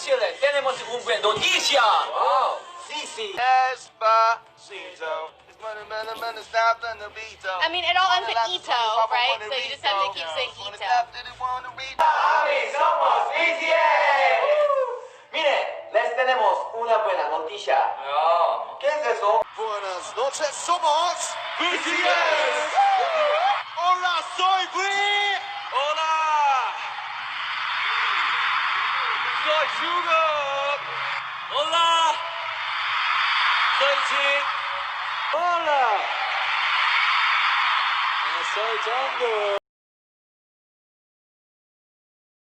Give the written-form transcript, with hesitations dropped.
Chile, tenemos una buena noticia. Wow. Sí, sí. Despacito. I mean, it all ends with ito, right? So you just have to keep saying ito. ¡Ami, somos BTS! Mire, les tenemos una buena noticia. ¿Qué es eso? Buenas noches, somos BTS. Hola, soy Glee. Hola. Soy Sugar. Hola. Soy Jin. Hola. Soy Django.